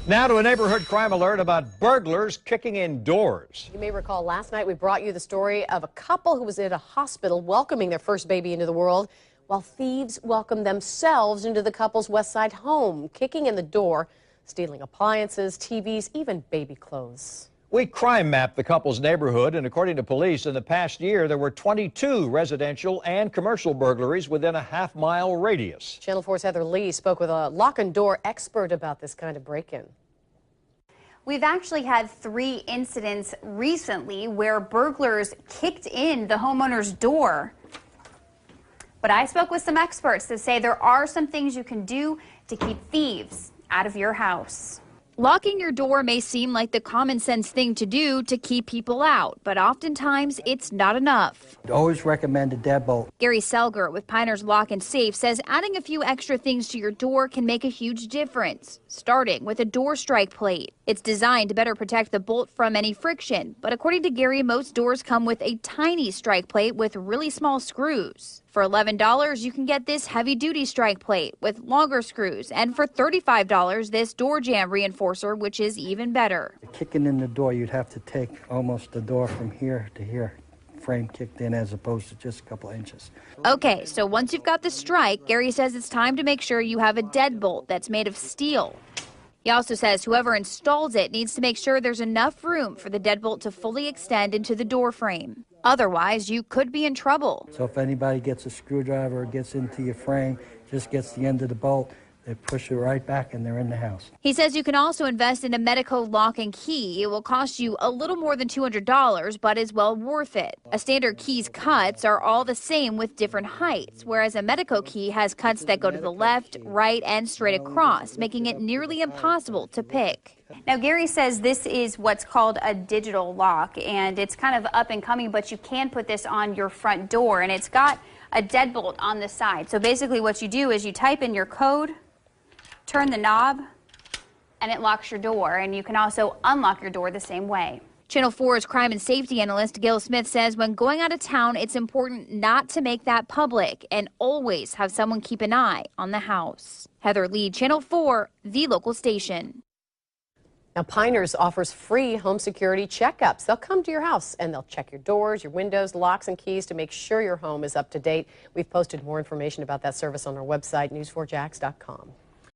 Now to a neighborhood crime alert about burglars kicking in doors. You may recall last night we brought you the story of a couple who was at a hospital welcoming their first baby into the world, while thieves welcomed themselves into the couple's West Side home, kicking in the door, stealing appliances, TVs, even baby clothes. We crime mapped the couple's neighborhood, and according to police, in the past year, there were 22 residential and commercial burglaries within a half-mile radius. Channel 4's Heather Lee spoke with a lock and door expert about this kind of break-in. We've actually had 3 incidents recently where burglars kicked in the homeowner's door. But I spoke with some experts that say there are some things you can do to keep thieves out of your house. Locking your door may seem like the common sense thing to do to keep people out, but oftentimes it's not enough. Always recommend a deadbolt. Gary Selger with Piner's Lock and Safe says adding a few extra things to your door can make a huge difference, starting with a door strike plate. It's designed to better protect the bolt from any friction, but according to Gary, most doors come with a tiny strike plate with really small screws. For $11, you can get this heavy-duty strike plate with longer screws, and for $35, this door jamb reinforcer, which is even better. Kicking in the door, you'd have to take almost the door from here to here, frame kicked in, as opposed to just a couple of inches. Okay, so once you've got the strike, Gary says it's time to make sure you have a deadbolt that's made of steel. He also says whoever installs it needs to make sure there's enough room for the deadbolt to fully extend into the door frame. Otherwise, you could be in trouble. So if anybody gets a screwdriver or gets into your frame, just gets the end of the bolt, they push it right back and they're in the house. He says you can also invest in a Medeco lock and key. It will cost you a little more than $200, but is well worth it. A standard key's cuts are all the same with different heights, whereas a Medeco key has cuts that go to the left, right, and straight across, making it nearly impossible to pick. Now, Gary says this is what's called a digital lock, and it's kind of up and coming, but you can put this on your front door, and it's got a deadbolt on the side. So basically what you do is you type in your code, turn the knob, and it locks your door, and you can also unlock your door the same way. Channel 4's crime and safety analyst Gil Smith says when going out of town, it's important not to make that public and always have someone keep an eye on the house. Heather Lee, Channel 4, the local station. Now, Piners offers free home security checkups. They'll come to your house and they'll check your doors, your windows, locks, and keys to make sure your home is up to date. We've posted more information about that service on our website, news4jax.com.